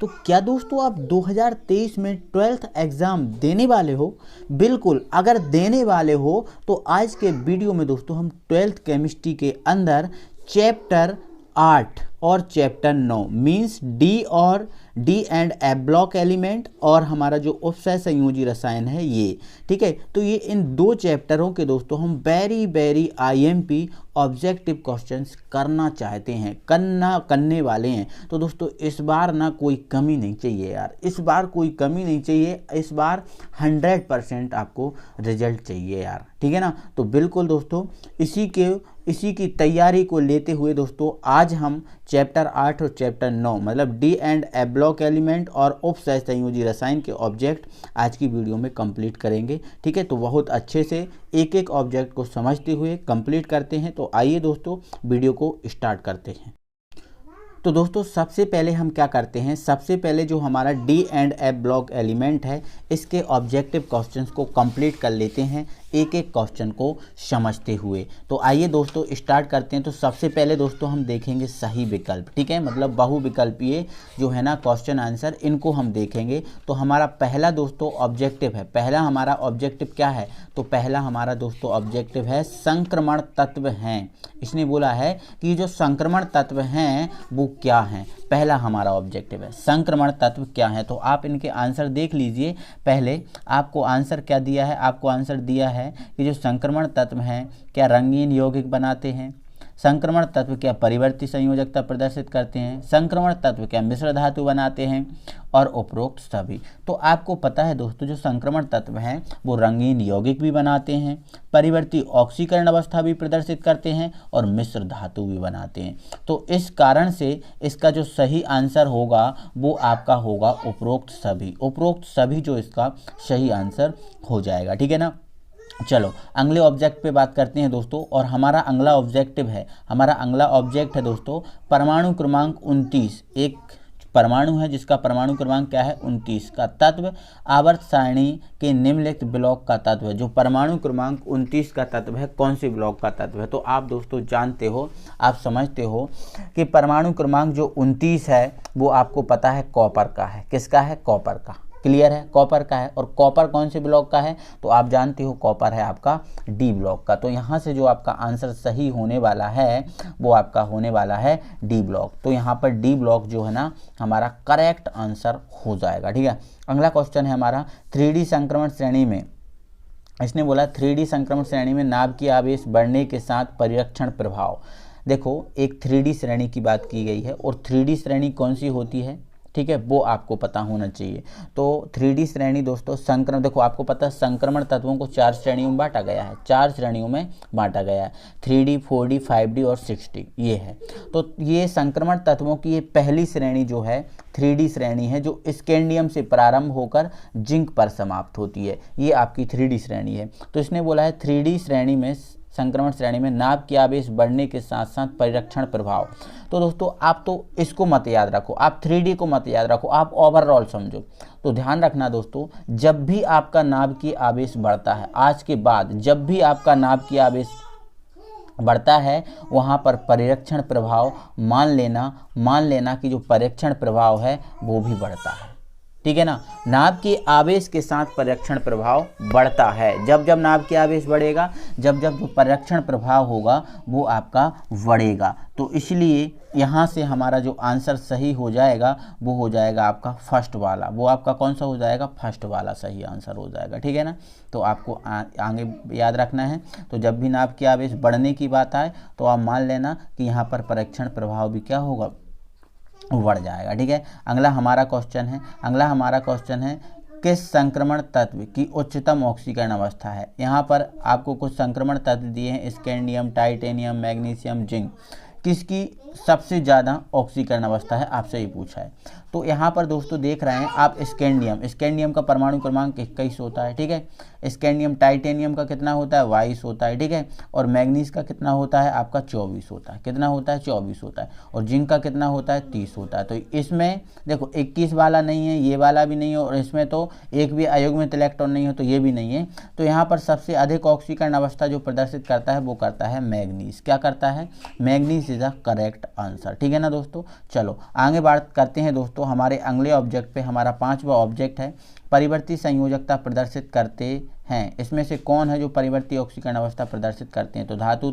तो क्या दोस्तों आप 2023 में 12th एग्ज़ाम देने वाले हो? बिल्कुल, अगर देने वाले हो तो आज के वीडियो में दोस्तों हम 12th केमिस्ट्री के अंदर चैप्टर 8 और chapter 9 means D and F block element और हमारा जो उपसय संयोजी रसायन है ये, ठीक है। तो ये इन दो चैप्टरों के दोस्तों हम वेरी आईएमपी ऑब्जेक्टिव क्वेश्चंस करना चाहते हैं, करने वाले हैं। तो दोस्तों इस बार ना कोई कमी नहीं चाहिए यार, इस बार कोई कमी नहीं चाहिए, इस बार 100% आपको रिजल्ट चाहिए यार, ठीक है ना। तो बिल्कुल दोस्तों इसी की तैयारी को लेते हुए दोस्तों आज हम चैप्टर 8 और चैप्टर 9 मतलब D and F block element और उपसय संयोजी रसायन के ऑब्जेक्ट आज की वीडियो में कंप्लीट करेंगे, ठीक है। तो बहुत अच्छे से एक एक ऑब्जेक्ट को समझते हुए कंप्लीट करते हैं। तो आइए दोस्तों वीडियो को स्टार्ट करते हैं। तो दोस्तों सबसे पहले हम क्या करते हैं, सबसे पहले जो हमारा D and F block element है इसके ऑब्जेक्टिव क्वेश्चंस को कंप्लीट कर लेते हैं एक एक क्वेश्चन को समझते हुए। तो आइए दोस्तों स्टार्ट करते हैं। तो सबसे पहले दोस्तों हम देखेंगे सही विकल्प, ठीक है, मतलब बहुविकल्पीय जो है ना क्वेश्चन आंसर, इनको हम देखेंगे। तो हमारा पहला दोस्तों ऑब्जेक्टिव है, पहला हमारा ऑब्जेक्टिव क्या है, तो पहला हमारा दोस्तों ऑब्जेक्टिव है संक्रमण तत्व हैं। इसने बोला है कि जो संक्रमण तत्व हैं वो क्या हैं, पहला हमारा ऑब्जेक्टिव है संक्रमण तत्व क्या है। तो आप इनके आंसर देख लीजिए। पहले आपको आंसर क्या दिया है, आपको आंसर दिया है कि जो संक्रमण तत्व हैं क्या रंगीन यौगिक बनाते हैं, संक्रमण तत्व क्या परिवर्ती संयोजकता प्रदर्शित करते हैं, संक्रमण तत्व क्या मिश्र धातु बनाते हैं और उपरोक्त सभी। तो आपको पता है दोस्तों जो संक्रमण तत्व हैं वो रंगीन यौगिक भी बनाते हैं, परिवर्ती ऑक्सीकरण अवस्था भी प्रदर्शित करते हैं और मिश्र धातु भी बनाते हैं। तो इस कारण से इसका जो सही आंसर होगा वो आपका होगा उपरोक्त सभी, उपरोक्त सभी जो इसका सही आंसर हो जाएगा, ठीक है ना। चलो अगले ऑब्जेक्ट पे बात करते हैं दोस्तों। और हमारा अगला ऑब्जेक्टिव है, हमारा अगला ऑब्जेक्ट है दोस्तों परमाणु क्रमांक 29। एक परमाणु है जिसका परमाणु क्रमांक क्या है 29 का तत्व आवर्त सारणी के निम्नलिखित ब्लॉक का तत्व है। जो परमाणु क्रमांक 29 का तत्व है कौन सी ब्लॉक का तत्व है, तो आप दोस्तों जानते हो, आप समझते हो कि परमाणु क्रमांक जो 29 है वो आपको पता है कॉपर का है। किसका है, कॉपर का, क्लियर है, कॉपर का है। और कॉपर कौन से ब्लॉक का है, तो आप जानते हो कॉपर है आपका डी ब्लॉक का। तो यहाँ से जो आपका आंसर सही होने वाला है वो आपका होने वाला है डी ब्लॉक। तो यहाँ पर डी ब्लॉक जो है ना हमारा करेक्ट आंसर हो जाएगा, ठीक है। अगला क्वेश्चन है हमारा 3D संक्रमण श्रेणी में। इसने बोला 3D संक्रमण श्रेणी में नाभ की आवेश बढ़ने के साथ परिरक्षण प्रभाव। देखो एक 3D श्रेणी की बात की गई है और 3D श्रेणी कौन सी होती है, ठीक है, वो आपको पता होना चाहिए। तो 3D श्रेणी दोस्तों संक्रमण, देखो आपको पता है संक्रमण तत्वों को 4 श्रेणियों में बांटा गया है, 4 श्रेणियों में बांटा गया है 3D 4D 5D और 6D ये है। तो ये संक्रमण तत्वों की ये पहली श्रेणी जो है 3D श्रेणी है जो स्कैंडियम से प्रारंभ होकर जिंक पर समाप्त होती है, ये आपकी 3D श्रेणी है। तो इसने बोला है 3D श्रेणी में संक्रमण श्रेणी में नाभ की आवेश बढ़ने के साथ साथ परिरक्षण प्रभाव। तो दोस्तों आप तो इसको मत याद रखो, आप 3D को मत याद रखो, आप ओवरऑल समझो। तो ध्यान रखना दोस्तों जब भी आपका नाभ की आवेश बढ़ता है, आज के बाद जब भी आपका नाभ की आवेश बढ़ता है वहाँ पर परिरक्षण प्रभाव मान लेना कि जो परिरक्षण प्रभाव है वो भी बढ़ता है, ठीक है ना। नाभ के आवेश के साथ परिरक्षण प्रभाव बढ़ता है। जब जब नाभ के आवेश बढ़ेगा, जब जब जो परिरक्षण प्रभाव होगा वो आपका बढ़ेगा। तो इसलिए यहाँ से हमारा जो आंसर सही हो जाएगा वो हो जाएगा आपका फर्स्ट वाला। वो आपका कौन सा हो जाएगा, फर्स्ट वाला सही आंसर हो जाएगा, ठीक है ना। तो आपको आगे याद रखना है। तो जब भी नाभ के आवेश बढ़ने की बात आए तो आप मान लेना कि यहाँ पर परिरक्षण प्रभाव भी क्या होगा, बढ़ जाएगा, ठीक है। अगला हमारा क्वेश्चन है किस संक्रमण तत्व की उच्चतम ऑक्सीकरण अवस्था है। यहाँ पर आपको कुछ संक्रमण तत्व दिए हैं स्कैंडियम, टाइटेनियम, मैग्नीशियम, जिंक। किसकी सबसे ज़्यादा ऑक्सीकरण अवस्था है आपसे ही पूछा है। तो यहाँ पर दोस्तों देख रहे हैं आप स्कैंडियम का परमाणु क्रमांक 21 होता है, ठीक है। स्कैंडियम टाइटेनियम का कितना होता है 22 होता है, ठीक है। और मैग्नीज का कितना होता है आपका 24 होता है, कितना होता है 24 होता है। और जिंक का कितना होता है 30 होता है। तो इसमें देखो 21 वाला नहीं है, ये वाला भी नहीं है, और इसमें तो एक भी अयुग्मित इलेक्ट्रॉन नहीं है, तो ये भी नहीं है। तो यहाँ पर सबसे अधिक ऑक्सीकरण अवस्था जो प्रदर्शित करता है वो करता है मैग्नीज। क्या करता है, manganese is the correct answer. ठीक है ना दोस्तों। चलो आगे बात करते हैं दोस्तों हमारे अगले ऑब्जेक्ट पे। हमारा 5वां ऑब्जेक्ट है परिवर्ती संयोजकता प्रदर्शित करते हैं। इसमें से कौन है जो परिवर्ती ऑक्सीकरण अवस्था प्रदर्शित करते हैं? तो धातु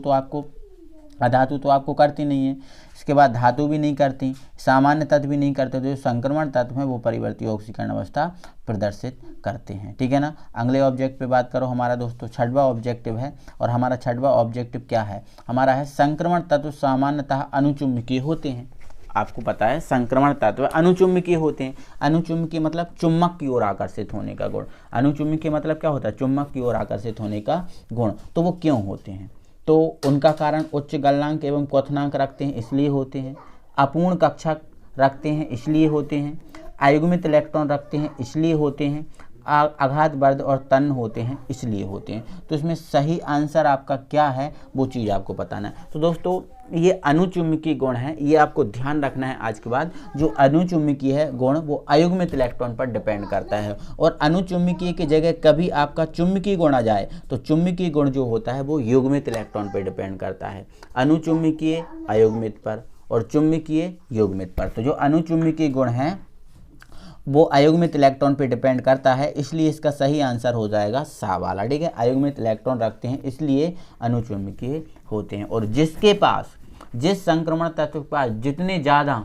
तो आपको करती नहीं है, इसके बाद धातु भी नहीं करती, सामान्य तत्व भी नहीं करते, तो जो संक्रमण तत्व है वो परिवर्ती ऑक्सीकरण अवस्था प्रदर्शित करते हैं। ठीक है ना। अगले ऑब्जेक्ट पे बात करो हमारा दोस्तों 6वां ऑब्जेक्टिव है, और हमारा 6वां ऑब्जेक्टिव क्या है? हमारा है संक्रमण तत्व सामान्यतः अनुचुंबकीय होते हैं। आपको पता है संक्रमण तत्व अनुचुंबकीय होते हैं। अनुचुंबकीय मतलब चुम्बक की ओर आकर्षित होने का गुण। अनुचुंबकीय मतलब क्या होता है? चुम्बक की ओर आकर्षित होने का गुण। तो वो क्यों होते हैं? तो उनका कारण उच्च गलनांक एवं क्वथनांक रखते हैं, इसलिए होते हैं। अपूर्ण कक्षक रखते हैं, इसलिए होते हैं। अयुग्मित इलेक्ट्रॉन रखते हैं, इसलिए होते हैं। आघात वर्ध और तन्य होते हैं, इसलिए होते हैं। तो इसमें सही आंसर आपका क्या है वो चीज़ आपको बताना है। तो दोस्तों ये अनुचुंबकीय गुण है, ये आपको ध्यान रखना है आज के बाद। जो अनुचुंबकीय है गुण वो अयुग्मित इलेक्ट्रॉन पर डिपेंड करता है, और अनुचुंबकीय की जगह कभी आपका चुंबकीय गुण आ जाए तो चुंबकीय गुण जो होता है वो युग्मित इलेक्ट्रॉन पर डिपेंड करता है। अनुचुंबकीय अयुग्मित पर और चुंबकीय युग्मित पर। तो जो अनुचुंबकीय गुण है वो अयुग्मित इलेक्ट्रॉन पे डिपेंड करता है, इसलिए इसका सही आंसर हो जाएगा सा वाला। ठीक है। अयुग्मित इलेक्ट्रॉन रखते हैं इसलिए अनुचुंबकीय होते हैं, और जिसके पास जिस संक्रमण तत्व के पास जितने ज़्यादा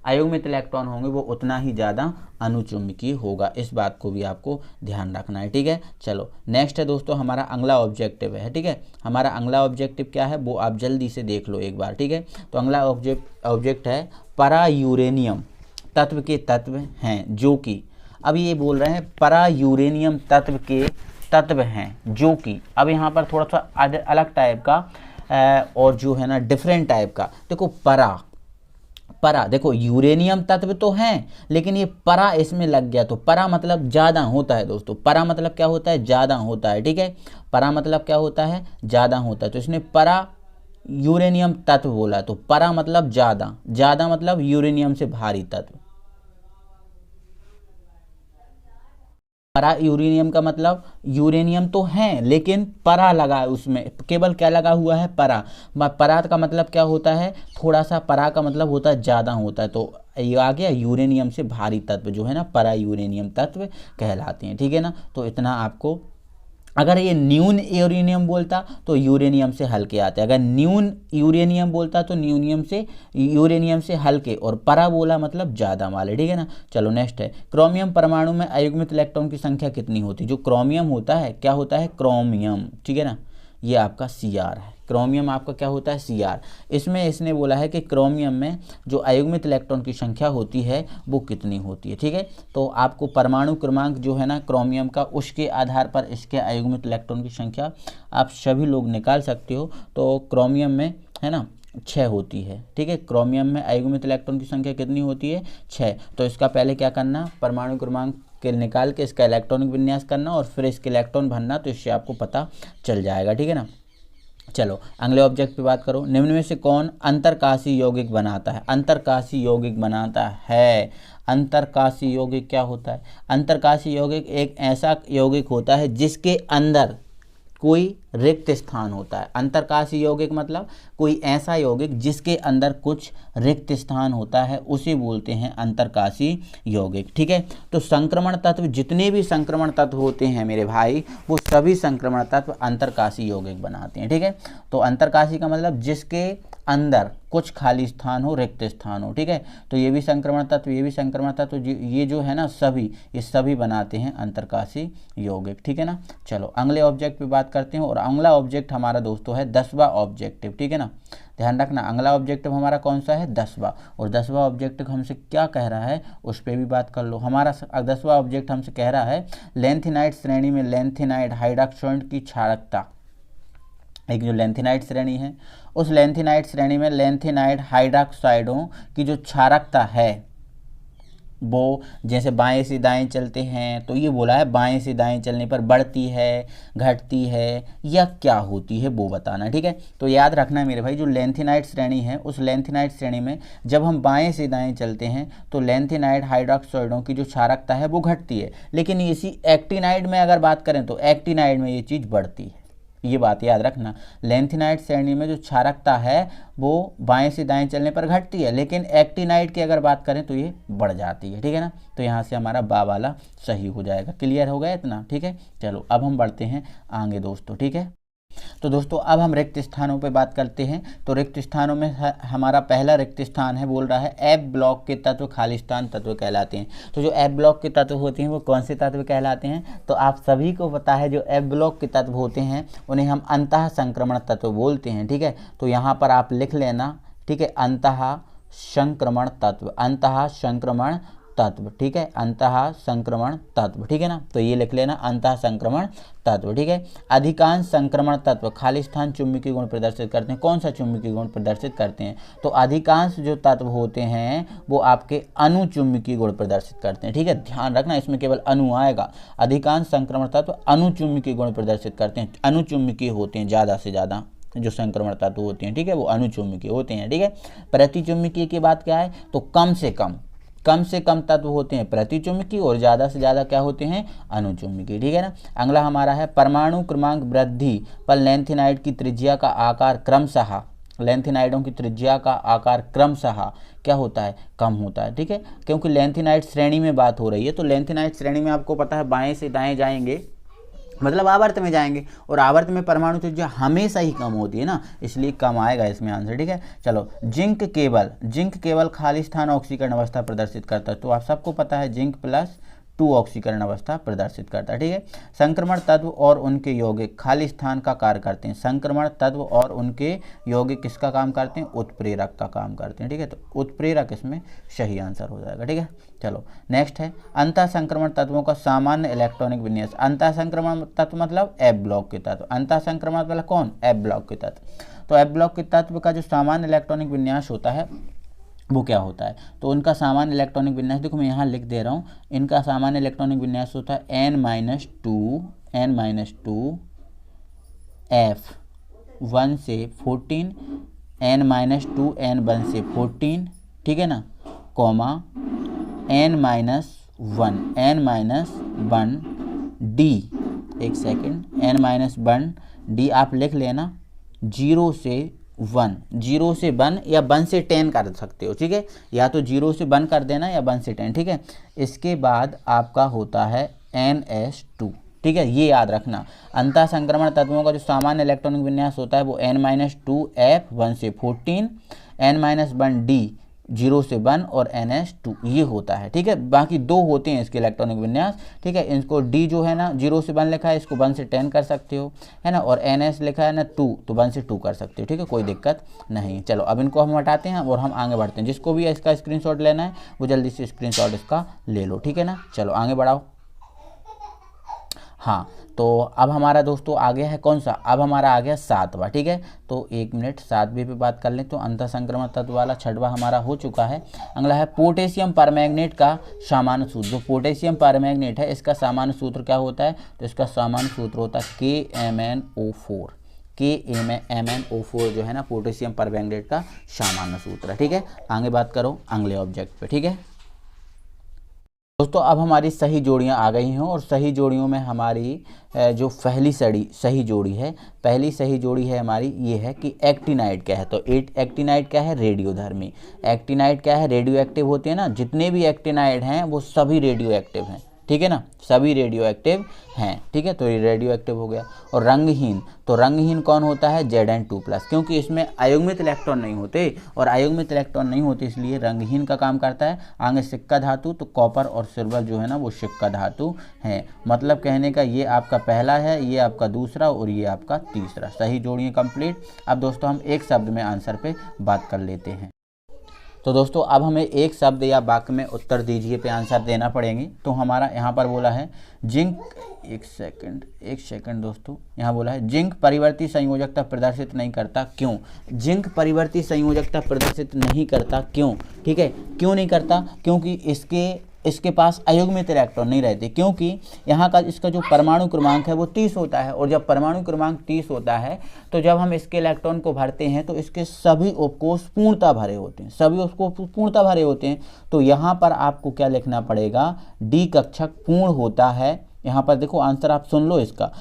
अयुग्मित इलेक्ट्रॉन होंगे वो उतना ही ज़्यादा अनुचुंबकीय होगा। इस बात को भी आपको ध्यान रखना है। ठीक है। चलो नेक्स्ट है दोस्तों हमारा अगला ऑब्जेक्टिव है। ठीक है। हमारा अगला ऑब्जेक्टिव क्या है वो आप जल्दी से देख लो एक बार। ठीक है। तो अगला ऑब्जेक्ट है परायूरेनियम तत्व के तत्व हैं जो कि, अब ये बोल रहे हैं परायूरेनियम तत्व के तत्व हैं जो कि, अब यहाँ पर थोड़ा सा अलग टाइप का और जो है ना डिफरेंट टाइप का। देखो परा देखो यूरेनियम तत्व तो हैं, लेकिन ये परा इसमें लग गया तो परा मतलब ज़्यादा होता है दोस्तों। परा मतलब क्या होता है? ज़्यादा होता है। ठीक है। परा मतलब क्या होता है? ज़्यादा होता है। तो इसने परा यूरेनियम तत्व बोला, तो परा मतलब ज़्यादा, ज़्यादा मतलब यूरेनियम से भारी तत्व। परा यूरेनियम का मतलब यूरेनियम तो है लेकिन परा लगा है उसमें, केवल क्या लगा हुआ है? परा। परा का मतलब क्या होता है? थोड़ा सा। परा का मतलब होता है ज़्यादा होता है, तो ये आ गया यूरेनियम से भारी तत्व जो है ना परा यूरेनियम तत्व कहलाते हैं। ठीक है ना। तो इतना आपको, अगर ये न्यून यूरेनियम बोलता तो यूरेनियम से हल्के आते, अगर न्यून यूरेनियम बोलता तो यूरेनियम से हल्के, और परा बोला मतलब ज़्यादा वाले। ठीक है ना। चलो नेक्स्ट है क्रोमियम परमाणु में अयुग्मित इलेक्ट्रॉन की संख्या कितनी होती है? जो क्रोमियम होता है, क्या होता है? क्रोमियम। ठीक है ना। ये आपका Cr है। क्रोमियम आपका क्या होता है? Cr। इसमें इसने बोला है कि क्रोमियम में जो अयुग्मित इलेक्ट्रॉन की संख्या होती है वो कितनी होती है। ठीक है। तो आपको परमाणु क्रमांक जो है ना क्रोमियम का, उसके आधार पर इसके अयुग्मित इलेक्ट्रॉन की संख्या आप सभी लोग निकाल सकते हो। तो क्रोमियम में है ना 6 होती है। ठीक है। क्रोमियम में अयुग्मित इलेक्ट्रॉन की संख्या कितनी होती है? 6। तो इसका पहले क्या करना? परमाणु क्रमांक के निकाल के इसका इलेक्ट्रॉनिक विन्यास करना और फिर इसके इलेक्ट्रॉन भरना, तो इससे आपको पता चल जाएगा। ठीक है ना। चलो अगले ऑब्जेक्ट पे बात करो। निम्न में से कौन अंतरकाशी यौगिक बनाता है? अंतरकाशी यौगिक बनाता है। अंतरकाशी यौगिक क्या होता है? अंतरकाशी यौगिक एक ऐसा यौगिक होता है जिसके अंदर कोई रिक्त स्थान होता है। अंतरकाशी यौगिक मतलब कोई ऐसा यौगिक जिसके अंदर कुछ रिक्त स्थान होता है, उसे बोलते हैं अंतरकाशी यौगिक। ठीक है। तो संक्रमण तत्व, जितने भी संक्रमण तत्व होते हैं मेरे भाई, वो सभी संक्रमण तत्व अंतरकाशी यौगिक बनाते हैं। ठीक है। तो अंतरकाशी का मतलब जिसके अंदर कुछ खाली स्थान हो, रिक्त स्थान हो। ठीक है। तो ये भी संक्रमण तत्व, ये भी संक्रमण तत्व, ये जो है ना सभी, ये सभी बनाते हैं अंतरकाशी यौगिक। ठीक है ना। चलो अगले ऑब्जेक्ट पे बात करते हैं, और अगला ऑब्जेक्ट हमारा दोस्तों है 10वां ऑब्जेक्टिव। ठीक है ना। ध्यान रखना अगला ऑब्जेक्टिव हमारा कौन सा है? 10वां। और 10वां ऑब्जेक्टिव हमसे क्या कह रहा है उस पर भी बात कर लो। हमारा 10वां ऑब्जेक्ट हमसे कह रहा है लेंथेनाइड श्रेणी में लेंथेनाइड हाइड्रॉक्साइड की क्षारकता। एक जो लेंथेनाइड श्रेणी है, उस लेंथेनाइड श्रेणी में लेंथेनाइड हाइड्रॉक्साइडों की जो क्षारकता है वो जैसे बाएं से दाएं चलते हैं, तो ये बोला है बाएं से दाएं चलने पर बढ़ती है, घटती है या क्या होती है वो बताना। ठीक है। तो याद रखना मेरे भाई, जो लेंथेनाइड श्रेणी है उस लेंथेनाइड श्रेणी में जब हम बाएं से दाएं चलते हैं तो लेंथेनाइड हाइड्रॉक्साइडों की जो क्षारकता है वो घटती है, लेकिन इसी एक्टिनाइड में अगर बात करें तो एक्टिनाइड में ये चीज़ बढ़ती है। ये बात याद रखना। लेंथिनाइट श्रेणी में जो क्षारकता है वो बाएं से दाएं चलने पर घटती है, लेकिन एक्टिनाइट की अगर बात करें तो ये बढ़ जाती है, ठीक है ना। तो यहाँ से हमारा बा वाला सही हो जाएगा। क्लियर हो गया इतना, ठीक है। चलो अब हम बढ़ते हैं आगे दोस्तों, ठीक है। तो दोस्तों अब हम रिक्त स्थानों पे बात करते हैं। तो रिक्त स्थानों में हमारा पहला रिक्त स्थान है, बोल रहा है एफ ब्लॉक के तत्व खालिस्तान तत्व कहलाते हैं। तो जो एफ ब्लॉक के तत्व होते हैं वो कौन से तत्व कहलाते हैं? तो आप सभी को पता है जो एफ ब्लॉक के तत्व होते हैं उन्हें हम अंतः संक्रमण तत्व बोलते हैं, ठीक है। तो यहाँ पर आप लिख लेना, ठीक है, अंतः संक्रमण तत्व, अंतः संक्रमण तत्व, ठीक है, अंतः संक्रमण तत्व, ठीक है ना। तो ये लिख लेना अंतः संक्रमण तत्व, ठीक है। अधिकांश संक्रमण तत्व खालिस्तान चुंबकीय गुण प्रदर्शित करते हैं। कौन सा चुंबकीय गुण प्रदर्शित करते हैं? तो अधिकांश जो तत्व होते हैं वो आपके अनुचुंबकीय गुण प्रदर्शित करते हैं, ठीक है। ध्यान रखना इसमें केवल अणु आएगा। अधिकांश संक्रमण तत्व अनुचुंबकीय गुण प्रदर्शित करते हैं, अनुचुंबकीय होते हैं ज़्यादा से ज़्यादा जो संक्रमण तत्व होते हैं, ठीक है, वो अनुचुंबकीय होते हैं, ठीक है। प्रतिचुंबकीय की बात क्या है? तो कम से कम तत्व होते हैं प्रतिचुंबकीय और ज़्यादा से ज़्यादा क्या होते हैं? अनुचुंबकीय, ठीक है ना। अगला हमारा है परमाणु क्रमांक वृद्धि पर लेंथिनाइड की त्रिज्या का आकार क्रमशः, लेंथिनाइडों की त्रिज्या का आकार क्रमशः क्या होता है? कम होता है, ठीक है। क्योंकि लेंथिनाइड श्रेणी में बात हो रही है, तो लेंथिनाइड श्रेणी में आपको पता है बाएं से दाएं जाएंगे मतलब आवर्त में जाएंगे, और आवर्त में परमाणु त्रिज्या हमेशा ही कम होती है ना, इसलिए कम आएगा इसमें आंसर, ठीक है। चलो जिंक केवल खालिस्तान ऑक्सीकरण अवस्था प्रदर्शित करता है। तो आप सबको पता है जिंक +2 ऑक्सीकरण अवस्था प्रदर्शित करता है, ठीक है। संक्रमण तत्व और उनके यौगिक खालिस्तान का कार्य करते हैं। संक्रमण तत्व और उनके यौगिक किसका काम करते हैं? उत्प्रेरक का काम करते हैं, ठीक है। तो उत्प्रेरक इसमें सही आंसर हो जाएगा, ठीक है। चलो नेक्स्ट है अंतः संक्रमण तत्वों का सामान्य इलेक्ट्रॉनिक विन्यास। अंतः संक्रमण तत्व मतलब एफ ब्लॉक के तत्व। अंतः संक्रमण मतलब कौन? एफ ब्लॉक के तत्व। तो एफ ब्लॉक के तत्व का जो सामान्य इलेक्ट्रॉनिक विन्यास होता है वो क्या होता है? तो उनका सामान्य इलेक्ट्रॉनिक विन्यास देखो मैं यहाँ लिख दे रहा हूँ। इनका सामान्य इलेक्ट्रॉनिक विन्यास होता है n-2 F 1 से 14 n-2 n1 से 14, ठीक है ना, कॉमा n-1 D, एक सेकेंड, n-1 D आप लिख लेना 0 से 1 या 1 से 10 कर सकते हो, ठीक है। या तो 0 से 1 कर देना या 1 से 10, ठीक है। इसके बाद आपका होता है NS2, ठीक है, ये याद रखना। अंतः संक्रमण तत्वों का जो सामान्य इलेक्ट्रॉनिक विन्यास होता है वो n-2 F 1 से 14, n-1 D 0 से 1 और NS2 ये होता है, ठीक है। बाकी 2 होते हैं इसके इलेक्ट्रॉनिक विन्यास, ठीक है। इसको D जो है ना 0 से 1 लिखा है, इसको 1 से 10 कर सकते हो, है ना, और NS लिखा है ना 2 तो 1 से 2 कर सकते हो, ठीक है, कोई दिक्कत नहीं। चलो अब इनको हम हटाते हैं और हम आगे बढ़ते हैं। जिसको भी इसका स्क्रीनशॉट लेना है वो जल्दी से स्क्रीनशॉट इसका ले लो, ठीक है ना। चलो आगे बढ़ाओ। हाँ तो अब हमारा दोस्तों आ गया है कौन सा? अब हमारा आ गया 7वां, ठीक है। तो 1 मिनट 7वें पे बात कर लें। तो अंतः संक्रमण तत्व वाला 6वां हमारा हो चुका है। अगला है पोटेशियम परमैंगनेट का सामान्य सूत्र। जो पोटेशियम परमैंगनेट है इसका सामान्य सूत्र क्या होता है? तो इसका सामान्य सूत्र होता है KMnO4। KMnO4 जो है ना पोटेशियम परमैंगनेट का सामान्य सूत्र है, ठीक है। आगे बात करो अगले ऑब्जेक्ट पे, ठीक है दोस्तों। अब हमारी सही जोड़ियां आ गई हैं और सही जोड़ियों में हमारी जो पहली सही जोड़ी है, पहली सही जोड़ी है हमारी ये है कि एक्टिनाइड क्या है? तो एक्टिनाइड क्या है? रेडियोधर्मी। एक्टिनाइड क्या है? रेडियो एक्टिव होते हैं ना, जितने भी एक्टिनाइड हैं वो सभी रेडियो एक्टिव हैं, ठीक है ना, सभी रेडियो एक्टिव हैं, ठीक है। तो ये रेडियो एक्टिव हो गया। और रंगहीन, तो रंगहीन कौन होता है? Zn2+, क्योंकि इसमें अयुग्मित इलेक्ट्रॉन नहीं होते, और अयुग्मित इलेक्ट्रॉन नहीं होते इसलिए रंगहीन का काम करता है। आगे सिक्का धातु, तो कॉपर और सिल्वर जो है ना वो सिक्का धातु है। मतलब कहने का ये आपका पहला है, ये आपका दूसरा और ये आपका तीसरा। सही जोड़ियाँ कंप्लीट। अब दोस्तों हम एक शब्द में आंसर पे बात कर लेते हैं। तो दोस्तों अब हमें एक शब्द या वाक्य में उत्तर दीजिए पे आंसर देना पड़ेंगे। तो हमारा यहाँ पर बोला है जिंक, एक सेकंड दोस्तों, यहाँ बोला है जिंक परिवर्ती संयोजकता प्रदर्शित नहीं करता, क्यों? जिंक परिवर्ती संयोजकता प्रदर्शित नहीं करता क्यों? ठीक है, क्यों नहीं करता? क्योंकि इसके पास अयुग्मित इलेक्ट्रॉन नहीं रहते, क्योंकि यहाँ का इसका जो परमाणु क्रमांक है वो 30 होता है, और जब परमाणु क्रमांक 30 होता है तो जब हम इसके इलेक्ट्रॉन को भरते हैं तो इसके सभी उपकोष पूर्णतः भरे होते हैं, सभी उपकोष पूर्णतः भरे होते हैं। तो यहाँ पर आपको क्या लिखना पड़ेगा? डी कक्षक पूर्ण होता है, यहाँ पर देखो आंसर आप सुन लो इसका,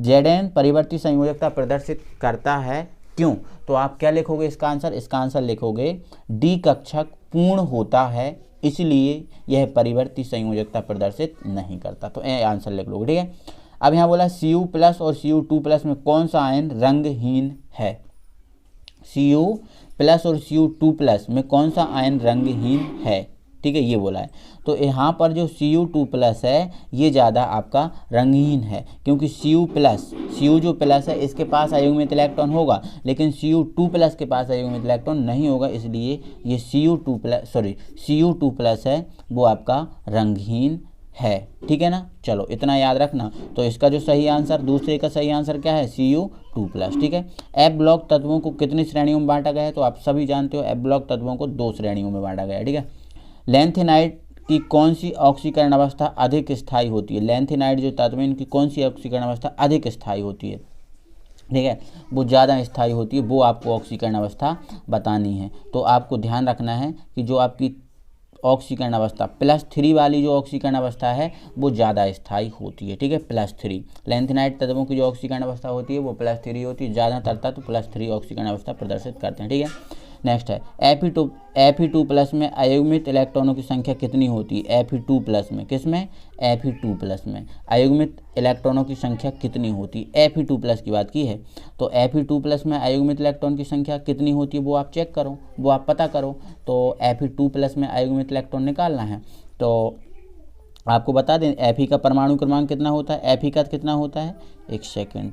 Zn परिवर्ती संयोजकता प्रदर्शित करता है क्यों? तो आप क्या लिखोगे इसका आंसर लिखोगे डी कक्षक पूर्ण होता है इसलिए यह परिवर्ती संयोजकता प्रदर्शित नहीं करता। तो ये आंसर लिख लोगे, ठीक है। अब यहाँ बोला Cu+ और Cu2+ में कौन सा आयन रंगहीन है? Cu+ और Cu2+ में कौन सा आयन रंगहीन है, ठीक है, ये बोला है। तो यहाँ पर जो Cu2+ है ये ज़्यादा आपका रंगहीन है, क्योंकि Cu जो प्लस है इसके पास अयुग्मित इलेक्ट्रॉन होगा, लेकिन Cu2+ के पास अयुग्मित इलेक्ट्रॉन नहीं होगा, इसलिए ये Cu2+ है वो आपका रंगहीन है, ठीक है ना। चलो इतना याद रखना। तो इसका जो सही आंसर, दूसरे का सही आंसर क्या है? Cu2+, ठीक है। एफ ब्लॉक तत्वों को कितनी श्रेणियों में बांटा गया है? तो आप सभी जानते हो एफ ब्लॉक तत्वों को 2 श्रेणियों में बांटा गया है, ठीक है। लैंथेनाइड की कौन सी ऑक्सीकरण अवस्था अधिक स्थायी होती है? लैंथेनाइड जो तत्व है इनकी कौन सी ऑक्सीकरण अवस्था अधिक स्थायी होती है, ठीक है, वो ज़्यादा स्थायी होती है, वो आपको ऑक्सीकरण अवस्था बतानी है। तो आपको ध्यान रखना है कि जो आपकी ऑक्सीकरण अवस्था +3 वाली जो ऑक्सीकरण अवस्था है वो ज़्यादा स्थायी होती है, ठीक है, +3। लैंथेनाइड तत्वों की जो ऑक्सीकरण अवस्था होती है वो +3 होती है, ज़्यादातर तत्व +3 ऑक्सीकरण अवस्था प्रदर्शित करते हैं, ठीक है। नेक्स्ट है Fe2+ में अयुग्मित इलेक्ट्रॉनों की संख्या कितनी होती है? Fe2+ में, किसमें? Fe2+ में अयुग्मित इलेक्ट्रॉनों की संख्या कितनी होती है? Fe2+ की बात की है। तो Fe2+ में अयुग्मित इलेक्ट्रॉन की संख्या कितनी होती है वो आप चेक करो, वो आप पता करो। तो Fe2+ में अयुग्मित इलेक्ट्रॉन निकालना है। तो आपको बता दें Fe का परमाणु क्रमांक कितना होता है? Fe का कितना होता है? एक सेकंड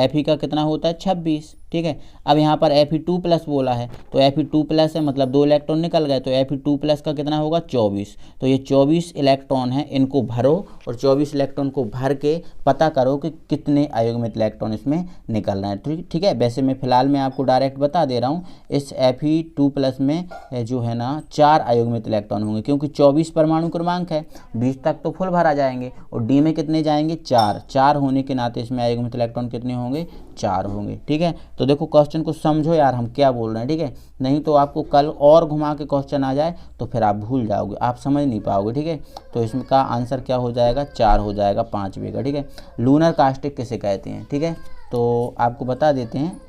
Fe का कितना होता है? 26, ठीक है। अब यहाँ पर Fe2+ बोला है तो Fe2+ है मतलब 2 इलेक्ट्रॉन निकल गए, तो Fe2+ का कितना होगा? 24। तो ये 24 इलेक्ट्रॉन है, इनको भरो और 24 इलेक्ट्रॉन को भर के पता करो कि कितने अयुग्मित इलेक्ट्रॉन इसमें निकल रहे हैं, ठीक है। वैसे मैं फिलहाल मैं आपको डायरेक्ट बता दे रहा हूँ, इस Fe2+ में जो है ना 4 अयुग्मित इलेक्ट्रॉन होंगे, क्योंकि 24 परमाणु क्रमांक है, 20 तक तो फुल भरा जाएंगे और डी में कितने जाएंगे? 4 होने के नाते इसमें अयुग्मित इलेक्ट्रॉन कितने होंगे? 4 होंगे, ठीक है। तो देखो क्वेश्चन को समझो यार हम क्या बोल रहे हैं, ठीक है, नहीं तो आपको कल और घुमा के क्वेश्चन आ जाए तो फिर आप भूल जाओगे, आप समझ नहीं पाओगे, ठीक है। तो इसमें का आंसर क्या हो जाएगा? 4 हो जाएगा 5वें का, ठीक है। लूनर कास्टिक किसे कहते हैं, ठीक है, तो आपको बता देते हैं,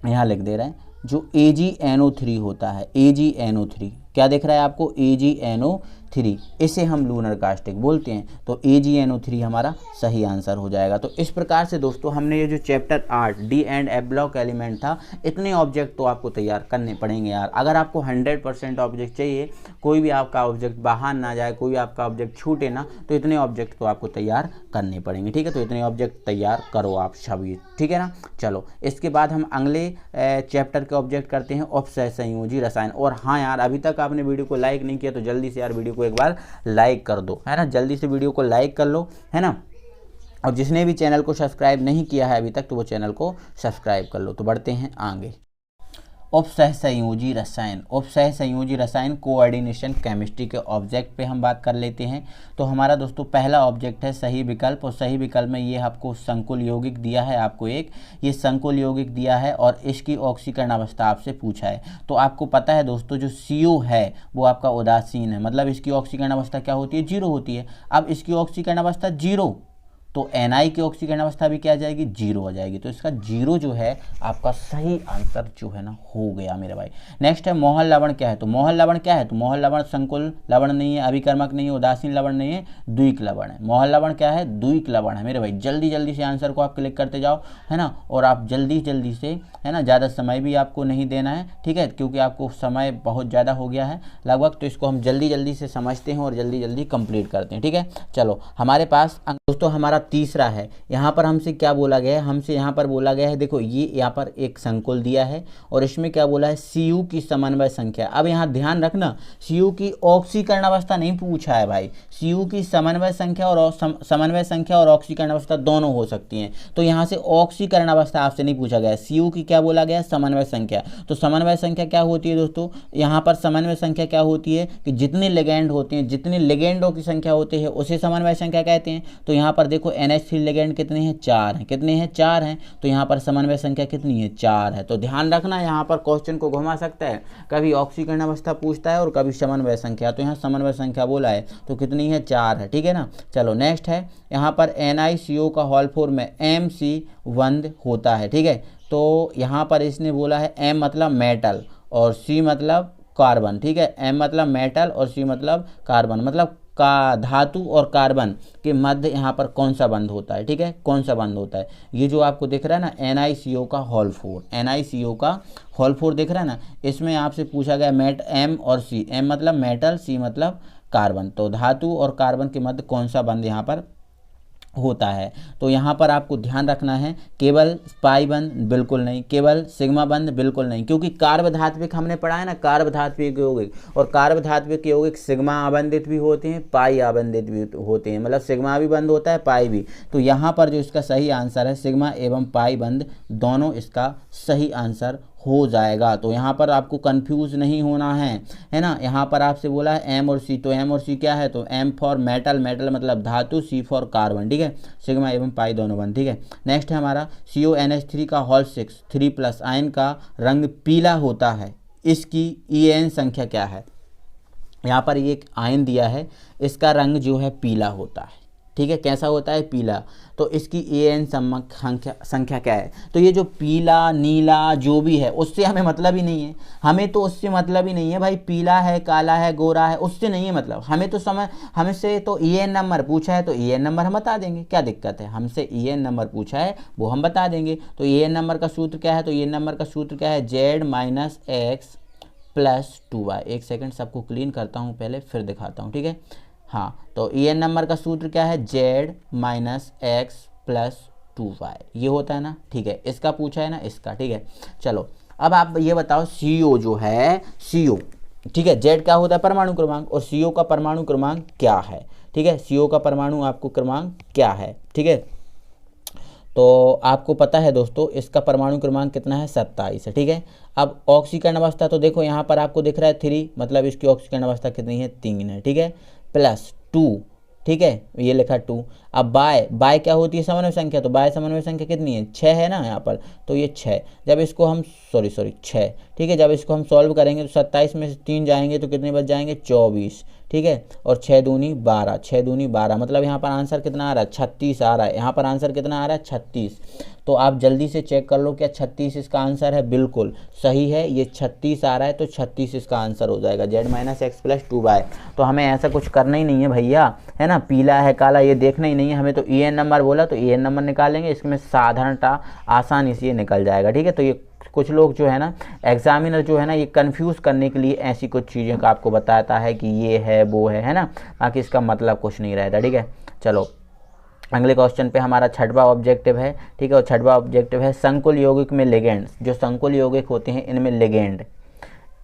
यहाँ लिख दे रहे हैं, जो AgNO3 होता है, AgNO3 क्या दिख रहा है आपको? AgNO3, इसे हम लूनर कास्टिक बोलते हैं। तो AgNO3 हमारा सही आंसर हो जाएगा। तो इस प्रकार से दोस्तों हमने ये जो chapter 8 D and F block element था, इतने ऑब्जेक्ट तो आपको तैयार करने पड़ेंगे यार। अगर आपको 100% ऑब्जेक्ट चाहिए, कोई भी आपका ऑब्जेक्ट बाहर ना जाए, कोई भी आपका ऑब्जेक्ट छूटे ना, तो इतने ऑब्जेक्ट तो आपको तैयार करने पड़ेंगे, ठीक है। तो इतने ऑब्जेक्ट तैयार करो आप सभी, ठीक है ना। चलो इसके बाद हम अगले चैप्टर के ऑब्जेक्ट करते हैं अपसह संयोजी रसायन। और हाँ यार, अभी तक आपने वीडियो को लाइक नहीं किया तो जल्दी से यार वीडियो को एक बार लाइक कर दो, है ना, जल्दी से वीडियो को लाइक कर लो, है ना। और जिसने भी चैनल को सब्सक्राइब नहीं किया है अभी तक तो वो चैनल को सब्सक्राइब कर लो। तो बढ़ते हैं आगे। उपसह संयोजी रसायन, उपसह संयोजी रसायन कोऑर्डिनेशन केमिस्ट्री के ऑब्जेक्ट पे हम बात कर लेते हैं। तो हमारा दोस्तों पहला ऑब्जेक्ट है सही विकल्प, और सही विकल्प में ये आपको संकुल यौगिक दिया है, आपको एक ये संकुल यौगिक दिया है और इसकी ऑक्सीकरण अवस्था आपसे पूछा है। तो आपको पता है दोस्तों जो CO है वो आपका उदासीन है, मतलब इसकी ऑक्सीकरण अवस्था क्या होती है? 0 होती है। अब इसकी ऑक्सीकरण अवस्था 0, तो Na की ऑक्सीकरण अवस्था भी क्या आ जाएगी? 0 हो जाएगी। तो इसका 0 जो है आपका सही आंसर जो है ना हो गया मेरे भाई। नेक्स्ट है मोहन लवण क्या है? तो मोहन लवण क्या है? तो मोहन लवण संकुल लवण नहीं है, अभिकर्मक नहीं है, उदासीन लवण नहीं है, द्विक लवण है। मोहन लवण क्या है? द्विक लवण है मेरे भाई। जल्दी जल्दी से आंसर को आप क्लिक करते जाओ, है ना, और आप जल्दी जल्दी से, है ना, ज़्यादा समय भी आपको नहीं देना है, ठीक है, क्योंकि आपको समय बहुत ज़्यादा हो गया है लगभग। तो इसको हम जल्दी जल्दी से समझते हैं और जल्दी जल्दी कंप्लीट करते हैं, ठीक है। चलो हमारे पास दोस्तों हमारा तीसरा है। यहाँ पर हमसे क्या बोला गया है? हमसे यहाँ पर बोला गया है, देखो ये यहाँ पर एक संकुल दिया है और इसमें क्या बोला है? Cu की समन्वय संख्या। अब यहाँ ध्यान रखना, Cu की ऑक्सीकरण अवस्था नहीं पूछा है भाई, Cu की समन्वय संख्या और समन्वय संख्या और ऑक्सीकरण अवस्था दोनों हो सकती हैं। तो यहाँ से ऑक्सीकरण अवस्था आपसे नहीं पूछा गया, Cu की क्या बोला गया? समन्वय संख्या। तो समन्वय संख्या क्या होती है दोस्तों? यहाँ पर समन्वय संख्या क्या होती है कि जितने लिगैंड होते हैं, जितने लिगैंडों की संख्या होती है उसे समन्वय संख्या कहते हैं। तो यहाँ पर देखो NH3 लिगैंड कितने हैं? 4 हैं। कितने हैं? 4 हैं। तो यहाँ पर समन्वय संख्या कितनी है? 4 है। तो ध्यान रखना, यहाँ पर क्वेश्चन को घुमा सकता है, कभी ऑक्सीकरण अवस्था पूछता है और कभी समन्वय संख्या। तो यहाँ समन्वय संख्या बोला है तो कितनी नहीं है, 4 है, ठीक है ना। चलो नेक्स्ट है यहाँ पर NiCO का होल फॉर्म में MC होता है, ठीक है। तो यहाँ पर इसने बोला है M मतलब मेटल और C मतलब कार्बन, ठीक है। M मतलब मेटल और C मतलब कार्बन, मतलब का धातु और कार्बन के मध्य यहाँ पर कौन सा बंध होता है, ठीक है, कौन सा बंध होता है। ये जो आपको दिख रहा है ना NiCO का होल फोर, NiCO का होल फोर दिख रहा है ना, इसमें आपसे पूछा गया मेट M और C, M मतलब मेटल, C मतलब कार्बन, तो धातु और कार्बन के मध्य कौन सा बंध यहाँ पर होता है। तो यहाँ पर आपको ध्यान रखना है, केवल पाई बंध बिल्कुल नहीं, केवल सिग्मा बंध बिल्कुल नहीं, क्योंकि कार्बधात्विक हमने पढ़ा है ना, कार्बधात्विक यौगिक, और कार्बधात्विक यौगिक सिग्मा आबंधित भी होते हैं, पाई आबंधित भी होते हैं, मतलब सिग्मा भी बंद होता है, पाई भी। तो यहाँ पर जो इसका सही आंसर है सिग्मा एवं पाई बंध दोनों इसका सही आंसर हो जाएगा। तो यहाँ पर आपको कंफ्यूज नहीं होना है ना। यहाँ पर आपसे बोला है M और C, तो M और C क्या है, तो M फॉर मेटल, मेटल मतलब धातु, C फॉर कार्बन, ठीक है, सिग्मा एवं पाई दोनों बंद, ठीक है। नेक्स्ट है हमारा CONH3 का होल 6 3+ आयन का रंग पीला होता है, इसकी EN संख्या क्या है। यहाँ पर ये एक आयन दिया है, इसका रंग जो है पीला होता है, ठीक है, कैसा होता है, पीला। तो इसकी EN संख्या क्या है। तो ये जो पीला नीला जो भी है उससे हमें मतलब ही नहीं है, हमें तो उससे मतलब ही नहीं है भाई, पीला है काला है गोरा है उससे नहीं है मतलब, हमें तो हमसे तो EN नंबर पूछा है तो EN नंबर हम बता देंगे, क्या दिक्कत है, हमसे EN नंबर पूछा है वो हम बता देंगे। तो EN नंबर का सूत्र क्या है, तो EN नंबर का सूत्र क्या है, Z - X + 2y। एक सेकंड सबको क्लीन करता हूँ पहले फिर दिखाता हूँ, ठीक है। हाँ, तो EN नंबर का सूत्र क्या है, Z - X + 2y, ये होता है ना, ठीक है, इसका पूछा है ना, इसका, ठीक है। चलो अब आप ये बताओ CO जो है, CO, ठीक है, Z क्या होता है, परमाणु क्रमांक, और CO का परमाणु क्रमांक क्या है, ठीक है, CO का परमाणु आपको क्रमांक क्या है, ठीक है। तो आपको पता है दोस्तों इसका परमाणु क्रमांक कितना है, 27 है, ठीक है। अब ऑक्सीकरण अवस्था तो देखो यहाँ पर आपको दिख रहा है 3, मतलब इसकी ऑक्सीकरण अवस्था कितनी है, 3 है, ठीक है, +2, ठीक है, ये लिखा 2। अब बाय क्या होती है, समन्वय संख्या, तो बाय समन्वय संख्या कितनी है, 6 है ना यहाँ पर, तो ये 6, जब इसको हम 6, ठीक है, जब इसको हम सॉल्व करेंगे तो 27 में से 3 जाएंगे तो कितने बच जाएंगे, 24, ठीक है, और 6 दूनी 12, 6 दूनी 12, मतलब यहाँ पर आंसर कितना आ रहा है, 36 आ रहा है, यहाँ पर आंसर कितना आ रहा है, 36। तो आप जल्दी से चेक कर लो क्या 36 इसका आंसर है, बिल्कुल सही है, ये 36 आ रहा है, तो 36 इसका आंसर हो जाएगा, Z - X + 2y। तो हमें ऐसा कुछ करना ही नहीं है भैया, है ना, पीला है काला ये देखना ही नहीं है, हमें तो EN नंबर बोला तो EN नंबर निकालेंगे, इसमें साधारणता आसानी से ये निकल जाएगा, ठीक है। तो ये कुछ लोग जो है ना, एग्जामिनर जो है ना, ये कंफ्यूज करने के लिए ऐसी कुछ चीज़ें का आपको बताता है कि ये है वो है ना, बाकी इसका मतलब कुछ नहीं रहता, ठीक है। चलो अगले क्वेश्चन पे हमारा 6वां ऑब्जेक्टिव है, ठीक है, और 6वां ऑब्जेक्टिव है संकुल यौगिक में लिगेंड, जो संकुल यौगिक होते हैं इनमें लिगेंड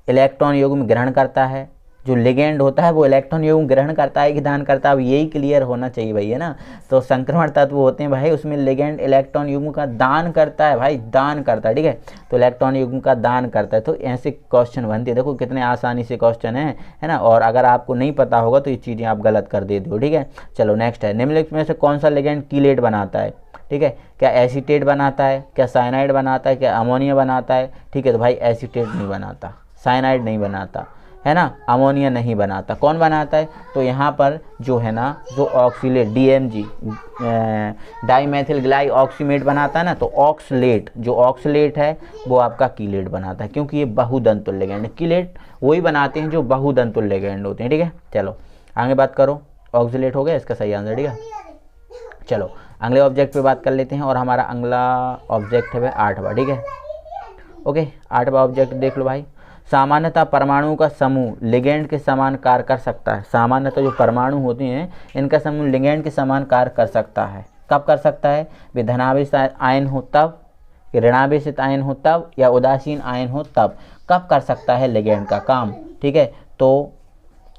इलेक्ट्रॉन युग्म ग्रहण करता है, जो लिगेंड होता है वो इलेक्ट्रॉन युग्म ग्रहण करता है कि दान करता है, अब यही क्लियर होना चाहिए भाई, है ना। तो संक्रमण तत्व होते हैं भाई, उसमें लिगेंड इलेक्ट्रॉन युग्म का दान करता है भाई, दान करता है, ठीक है, तो इलेक्ट्रॉन युग्म का दान करता है। तो ऐसे क्वेश्चन बनते हैं, देखो कितने आसानी से क्वेश्चन है ना, और अगर आपको नहीं पता होगा तो ये चीज़ें आप गलत कर देते हो, ठीक है। चलो नेक्स्ट है, निम्नलिखित में से कौन सा लिगेंड कीलेट बनाता है, ठीक है, क्या एसीटेट बनाता है, क्या साइनाइड बनाता है, क्या अमोनिया बनाता है, ठीक है। तो भाई एसीटेट नहीं बनाता, साइनाइड नहीं बनाता, है ना, अमोनिया नहीं बनाता, कौन बनाता है, तो यहाँ पर जो है ना, जो ऑक्सीलेट DMG डाईमेथिल ग्लाई ऑक्सीमेट बनाता है ना, तो ऑक्सलेट, जो ऑक्सलेट है वो आपका कीलेट बनाता है, क्योंकि ये बहुदंतुल लिगेंड, कीलेट वही बनाते हैं जो बहुदंतुल लिगेंड होते हैं, ठीक है। चलो आगे बात करो, ऑक्सलेट हो गया इसका सही आंसर, ठीक है। चलो अगले ऑब्जेक्ट पे बात कर लेते हैं, और हमारा अगला ऑब्जेक्ट है 8वां, ठीक है, ओके। 8वां ऑब्जेक्ट देख लो भाई, सामान्यतः परमाणु का समूह लिगेंड के समान कार्य कर सकता है, सामान्यतः जो परमाणु होते हैं इनका समूह लिगेंड के समान कार्य कर सकता है, कब कर सकता है, वे धनावेशित आयन हो तब, ऋणावेशित आयन हो तब, या उदासीन आयन हो तब, कब कर सकता है लिगेंड का काम, ठीक है। तो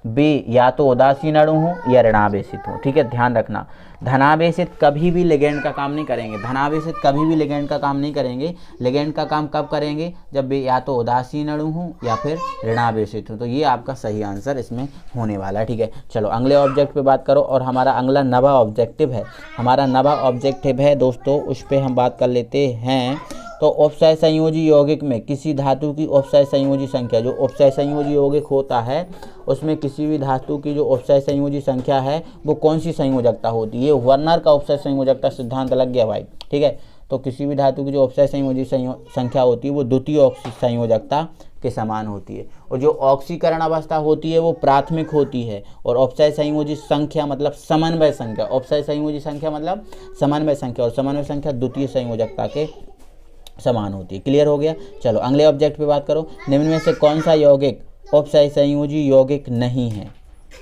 बे या तो उदासीन अणु हो या ऋणावेशित हो, ठीक है, ध्यान रखना, धनावेशित कभी भी लिगेंड का काम नहीं करेंगे, धनावेशित कभी भी लिगेंड का काम नहीं करेंगे, लिगेंड का काम कब करेंगे, जब वे या तो उदासीन अणु हो या फिर ऋणावेशित हो। तो ये आपका सही आंसर इसमें होने वाला है, ठीक है। चलो अगले ऑब्जेक्ट पे बात करो, और हमारा अगला 9वां ऑब्जेक्टिव है, हमारा 9वां ऑब्जेक्टिव है दोस्तों, उस पर हम बात कर लेते हैं तो उपसय संयोजी यौगिक में किसी धातु की उपसय संयोजी संख्या, जो उपसय संयोजी यौगिक होता है उसमें किसी भी धातु की जो उपसय संयोजी संख्या है वो कौन सी संयोजकता होती है। ये वर्नर का उपसय संयोजकता सिद्धांत लग गया भाई, ठीक है। तो किसी भी धातु की जो उपसय संयोजी संख्या होती है वो द्वितीय संयोजकता के समान होती है, और जो ऑक्सीकरण अवस्था होती है वो प्राथमिक होती है, और उपसय संयोजी संख्या मतलब समन्वय संख्या, उपसय संयोजी संख्या मतलब समन्वय संख्या, और समन्वय संख्या द्वितीय संयोजकता के समान होती है। क्लियर हो गया। चलो अगले ऑब्जेक्ट पे बात करो। निम्न में से कौन सा यौगिक उपसय संयोजी यौगिक नहीं है।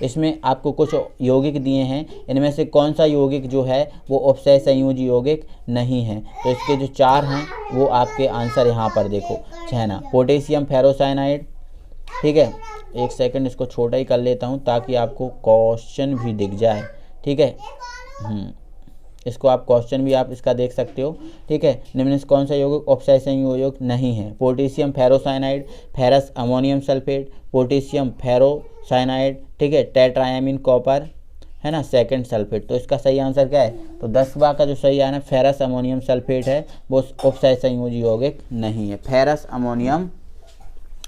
इसमें आपको कुछ यौगिक दिए हैं, इनमें से कौन सा यौगिक जो है वो उपसय संयोजी यौगिक नहीं है। तो इसके जो 4 हैं वो आपके आंसर यहाँ पर देखो है ना, पोटेशियम फेरोसाइनाइड, ठीक है। एक सेकंड इसको छोटा ही कर लेता हूँ ताकि आपको क्वेश्चन भी दिख जाए, ठीक है। इसको आप क्वेश्चन भी आप इसका देख सकते हो, ठीक है। निम्न से कौन सा यौगिक उपसय संयोजक नहीं है। Potassium ferrocyanide, ferrous ammonium sulphate, potassium ferrocyanide, ठीक है, टेट्रायामीन कॉपर, है ना, सेकंड सल्फेट। तो इसका सही आंसर क्या है, तो 10वां का जो सही आना फेरस अमोनियम सल्फेट है वो उपसय संयोजी यौगिक नहीं है, फेरस अमोनियम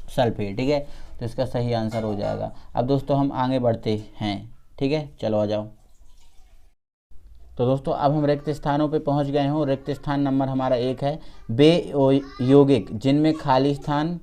सल्फेट, ठीक है। तो इसका सही आंसर हो जाएगा। अब दोस्तों हम आगे बढ़ते हैं, ठीक है, चलो आ जाओ। तो दोस्तों अब हम रिक्त स्थानों पे पहुंच गए हों। रिक्त स्थान नंबर हमारा 1 है। वे यौगिक जिनमें खाली स्थान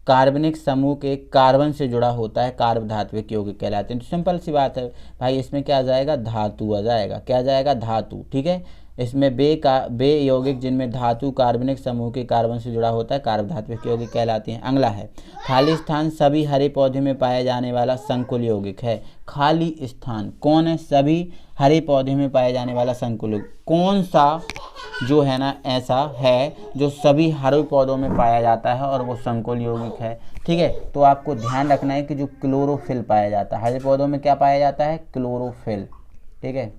कार्बनिक समूह के कार्बन से जुड़ा होता है कार्बधात्विक यौगिक कहलाते हैं। तो सिंपल सी बात है भाई, इसमें क्या आ जाएगा, धातु आ जाएगा। क्या आ जाएगा, धातु, ठीक है। इसमें बे यौगिक जिनमें धातु कार्बनिक समूह के कार्बन से जुड़ा होता है कार्बधात्विक यौगिक कहलाती हैं। अगला है खाली स्थान सभी हरे पौधे में पाया जाने वाला संकुल यौगिक है। खाली स्थान कौन है, सभी हरे पौधे में पाया जाने वाला संकुल यौगिक कौन सा जो है ना ऐसा है जो सभी हरे पौधों में पाया जाता है और वो संकुल यौगिक है, ठीक है। तो आपको ध्यान रखना है कि जो क्लोरोफिल पाया जाता है हरे पौधों में, क्या पाया जाता है, क्लोरोफिल, ठीक है,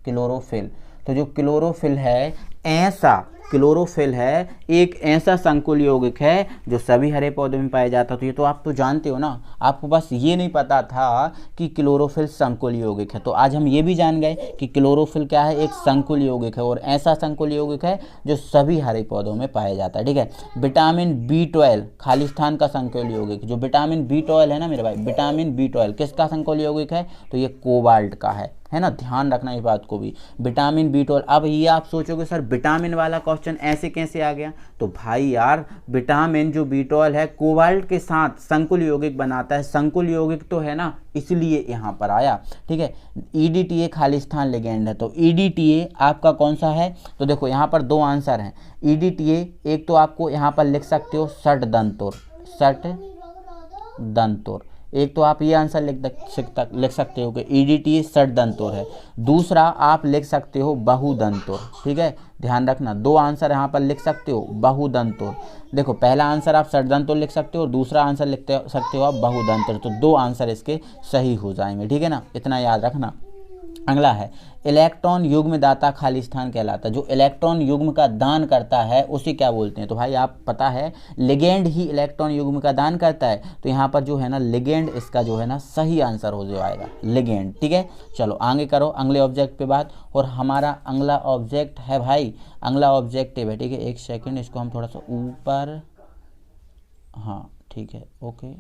क्लोरोफिल। तो जो क्लोरोफिल है ऐसा क्लोरोफिल है एक ऐसा संकुल यौगिक है जो सभी हरे पौधों में पाया जाता है। तो ये तो आप तो जानते हो ना, आपको बस ये नहीं पता था कि क्लोरोफिल संकुल यौगिक है। तो आज हम ये भी जान गए कि क्लोरोफिल क्या है, एक संकुल यौगिक है और ऐसा संकुल यौगिक है जो सभी हरे पौधों में पाया जाता है, ठीक है। विटामिन B12 खाली स्थान का संकुल यौगिक, जो विटामिन B12 है ना मेरे भाई, विटामिन B12 किसका संकुल यौगिक है, तो ये कोबाल्ट का है ना, ध्यान रखना इस बात को भी, विटामिन B12। अब ये आप सोचोगे सर विटामिन वाला क्वेश्चन ऐसे कैसे आ गया, तो भाई यार विटामिन जो B12 है कोबाल्ट के साथ संकुल यौगिक बनाता है, संकुल यौगिक तो है ना, इसलिए यहाँ पर आया, ठीक है। EDTA खाली स्थान लिगेंड है। तो EDTA आपका कौन सा है, तो देखो यहाँ पर 2 आंसर हैं। EDTA एक तो आपको यहाँ पर लिख सकते हो षट दंतुर, एक तो आप ये आंसर लिख सकते हो कि EDTA षट दंतुर है। दूसरा आप लिख सकते हो बहुदंतुर, ठीक है, ध्यान रखना 2 आंसर यहाँ पर लिख सकते हो बहुदंतुर। देखो पहला आंसर आप षट दंतुर लिख सकते हो और दूसरा आंसर लिख सकते हो आप बहुदंतुर। तो 2 आंसर इसके सही हो जाएंगे, ठीक है ना, इतना याद रखना। अगला है इलेक्ट्रॉन युग्म दाता खाली स्थान कहलाता है। जो इलेक्ट्रॉन युग्म का दान करता है उसे क्या बोलते हैं, तो भाई आप पता है लिगेंड ही इलेक्ट्रॉन युग्म का दान करता है। तो यहाँ पर जो है ना लिगेंड इसका जो है ना सही आंसर हो जाएगा, लिगेंड, ठीक है। चलो आगे करो अगले ऑब्जेक्ट पे बात, और हमारा अगला ऑब्जेक्ट है भाई, अगला ऑब्जेक्टिव है, ठीक है। एक सेकेंड इसको हम थोड़ा सा ऊपर, हाँ ठीक है, ओके,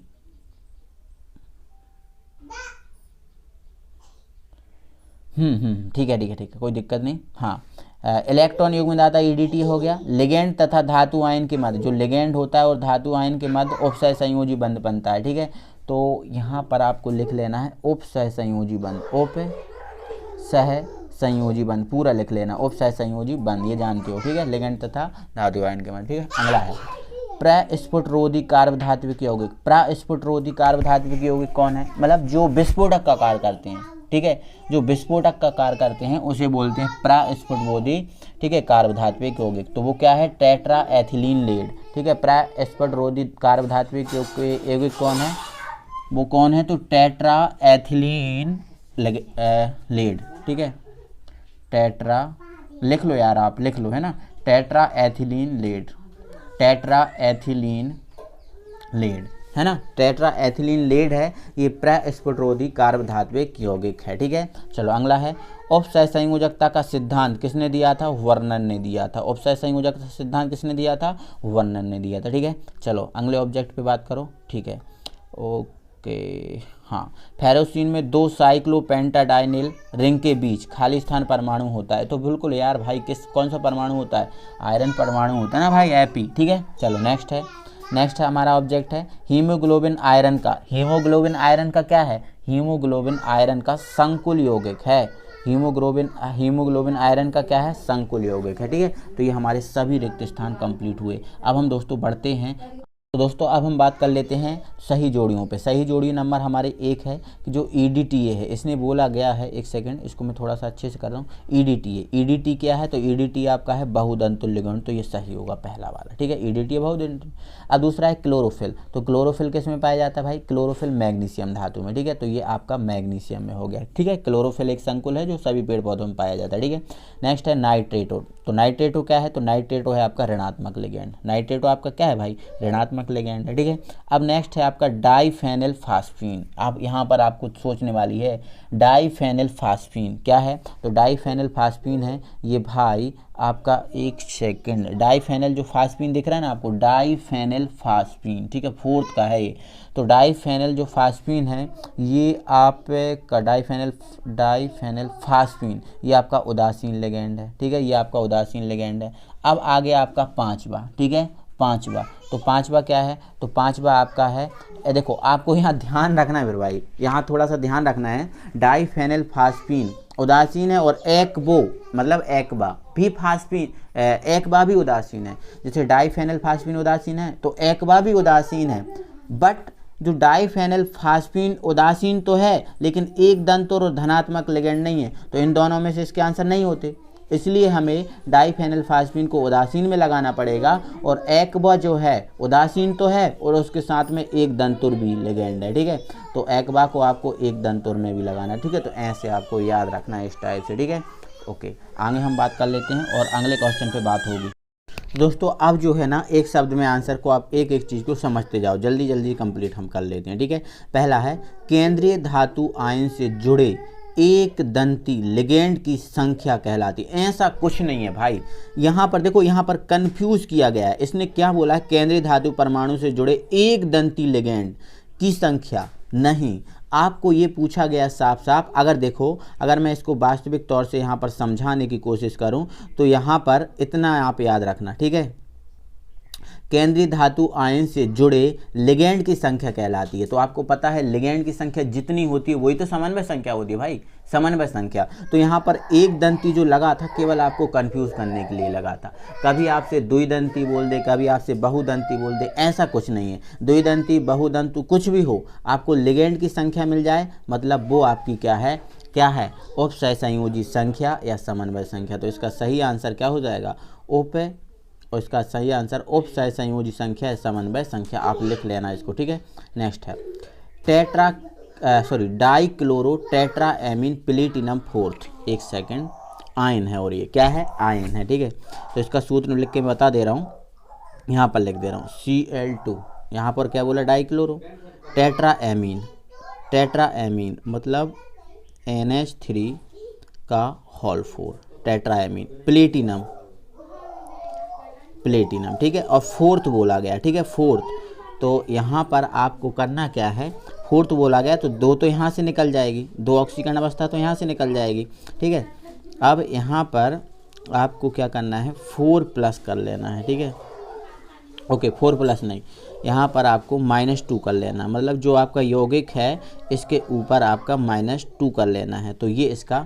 ठीक है, कोई दिक्कत नहीं। हाँ इलेक्ट्रॉन युग्मदाता EDTA हो गया। लिगेंड तथा धातु आयन के मध्य, जो लिगेंड होता है और धातु आयन के मध्य उपसय संयोजी बंध बनता है, ठीक है। तो यहाँ पर आपको लिख लेना है उपसय संयोजी बंध, उपसय संयोजी बंध पूरा लिख लेना, उपसय संयोजी बंध, ये जानते हो, ठीक है, लिगेंड तथा धातु आयन के मध्य, ठीक है। अगला है प्रस्फुटरोधी कार्बधात्विक यौगिक। प्रस्फुटरोधी कार्बधात्विक यौगिक कौन है, मतलब जो विस्फोटक का कार्य करते हैं, ठीक है, जो विस्फोटक का कार्य करते हैं उसे बोलते हैं प्रस्फुटरोधी, ठीक है, कार्बधात्विक यौगिक। तो वो क्या है, टेट्रा एथिलीन लेड, ठीक है। प्रस्फुटरोधी कार्बधात्विक यौगिक कौन है, वो कौन है, तो टेट्रा एथिलीन लेड, ठीक है, टेट्रा लिख लो यार, आप लिख लो, है ना, tetra ethylene lead, tetra ethylene lead, है ना। टेट्रा एथिलीन लेड है, ये प्रस्फुटरोधी कार्बधात्विक यौगिक है, ठीक है। चलो अगला है, उपसय संयोजकता का सिद्धांत किसने दिया था, वर्णन ने दिया था। उपसय संयोजकता का सिद्धांत किसने दिया था, वर्णन ने दिया था, ठीक है। चलो अगले ऑब्जेक्ट पे बात करो, ठीक है। ओके हाँ, फेरोसिन में 2 साइक्लोपेंटाडाइनिल रिंग के बीच खाली स्थान परमाणु होता है। तो बिल्कुल यार भाई, कौन सा परमाणु होता है, आयरन परमाणु होता है ना भाई, एपी, ठीक है। चलो नेक्स्ट है हमारा ऑब्जेक्ट है हीमोग्लोबिन आयरन का। हीमोग्लोबिन आयरन का क्या है, हीमोग्लोबिन आयरन का संकुल यौगिक है। हीमोग्लोबिन आयरन का क्या है, संकुल यौगिक है, ठीक है। तो ये हमारे सभी रिक्त स्थान कंप्लीट हुए। अब हम दोस्तों बढ़ते हैं। तो दोस्तों अब हम बात कर लेते हैं सही जोड़ियों पे। सही जोड़ी नंबर हमारे 1 है कि जो EDTA है, इसने बोला गया है, एक सेकंड इसको मैं थोड़ा सा अच्छे से कर रहा हूँ। EDTA क्या है, तो EDTA आपका है बहुदंतुल्य लिगैंड, तो ये सही होगा पहला वाला, ठीक है। EDTA बहुदंतुल्य। अब दूसरा है क्लोरोफिल। तो क्लोरोफिल किस में पाया जाता है भाई, क्लोरोफिल मैग्नीशियम धातु में, ठीक है। तो ये आपका मैग्नीशियम में हो गया, ठीक है। क्लोरोफिल एक संकुल है जो सभी पेड़ पौधों में पाया जाता है, ठीक है। नेक्स्ट है नाइट्रेटो। तो नाइट्रेटो क्या है, तो नाइट्रेटो है आपका ऋणात्मक लिगैंड। नाइट्रेटो आपका क्या है भाई, ऋणात्मक लिगैंड है, ठीक है। अब नेक्स्ट है आपका डाइफेनिल फास्फीन। आप यहाँ पर आपको सोचने वाली है, डाइफेनिल फास्फीन क्या है, तो डाइफेनिल फास्फीन है ये भाई आपका, एक सेकंड, डाइफेनिल जो फास्फीन दिख रहा है ना आपको, डाइफेनिल फास्फीन, ठीक है, 4th का है ये। तो डाइफेनिल जो फास्फीन है ये आपका डाइफेनिल फास्फीन ये आपका उदासीन लिगैंड है, ठीक है, ये आपका उदासीन लिगैंड है। अब आगे आपका 5वां, ठीक है, 5वां। तो 5वां क्या है, तो 5वां आपका है, देखो आपको यहाँ ध्यान रखना है फिर भाई, यहाँ थोड़ा सा ध्यान रखना है। डाइफेनिल फास्फीन उदासीन है, और एकबो मतलब एकबा भी फास्फीन, एकबा भी उदासीन है। जैसे डाइफेनिल फास्फीन उदासीन है तो एकबा भी उदासीन है। बट जो डाइफेनिल फास्फीन उदासीन तो है लेकिन एक दंत और धनात्मक लिगैंड नहीं है, तो इन दोनों में से इसके आंसर नहीं होते। इसलिए हमें डाइफेनिल फास्फीन को उदासीन में लगाना पड़ेगा, और एकबा जो है उदासीन तो है और उसके साथ में एक दंतुर भी लिगैंड है, ठीक है। तो एकबा को आपको एक दंतुर में भी लगाना है, ठीक है। तो ऐसे आपको याद रखना है इस टाइप से, ठीक है। ओके, आगे हम बात कर लेते हैं और अगले क्वेश्चन पे बात होगी। दोस्तों अब जो है ना, एक शब्द में आंसर को आप एक एक चीज़ को समझते जाओ, जल्दी जल्दी कंप्लीट हम कर लेते हैं, ठीक है। पहला है, केंद्रीय धातु आयन से जुड़े एक दंती लिगैंड की संख्या कहलाती। ऐसा कुछ नहीं है भाई, यहाँ पर देखो, यहाँ पर कंफ्यूज किया गया है। इसने क्या बोला है, केंद्रीय धातु परमाणु से जुड़े एक दंती लिगैंड की संख्या नहीं, आपको ये पूछा गया साफ साफ। अगर देखो, अगर मैं इसको वास्तविक तौर से यहाँ पर समझाने की कोशिश करूँ तो यहाँ पर इतना आप याद रखना, ठीक है। केंद्रीय धातु आयन से जुड़े लिगैंड की संख्या कहलाती है। तो आपको पता है लिगैंड की संख्या जितनी होती है वही तो समन्वय संख्या होती है भाई, समन्वय संख्या। तो यहाँ पर एक दंती जो लगा था केवल आपको कंफ्यूज करने के लिए लगा था। कभी आपसे द्विदंती बोल दे, कभी आपसे बहुदंती बोल दे, ऐसा कुछ नहीं है। द्विदंती बहुदंतु कुछ भी हो, आपको लिगैंड की संख्या मिल जाए मतलब वो आपकी क्या है, उपसय संयोजी संख्या या समन्वय संख्या। तो इसका सही आंसर क्या हो जाएगा, और इसका सही आंसर उपसय संयोजी संख्या या समन्वय संख्या। आप लिख लेना इसको, ठीक है। नेक्स्ट है डाइक्लोरो टेट्राएमीन प्लेटिनम 4th, एक सेकंड, आयन है और ये क्या है, आयन है, ठीक है। तो इसका सूत्र लिख के मैं बता दे रहा हूँ, यहाँ पर लिख दे रहा हूँ, Cl2। यहाँ पर क्या बोला, डाइक्लोरो टेट्राएमीन मतलब NH3 का होल 4, टेट्राएमीन प्लेटिनम, ठीक है। और 4th बोला गया, ठीक है, 4th। तो यहाँ पर आपको करना क्या है, 4th बोला गया तो 2 तो यहाँ से निकल जाएगी, 2 ऑक्सीकरण अवस्था तो यहाँ से निकल जाएगी, ठीक है। अब यहाँ पर आपको क्या करना है, 4+ कर लेना है, ठीक है। ओके, 4+ नहीं, यहाँ पर आपको -2 कर लेना, मतलब जो आपका यौगिक है इसके ऊपर आपका -2 कर लेना है। तो ये इसका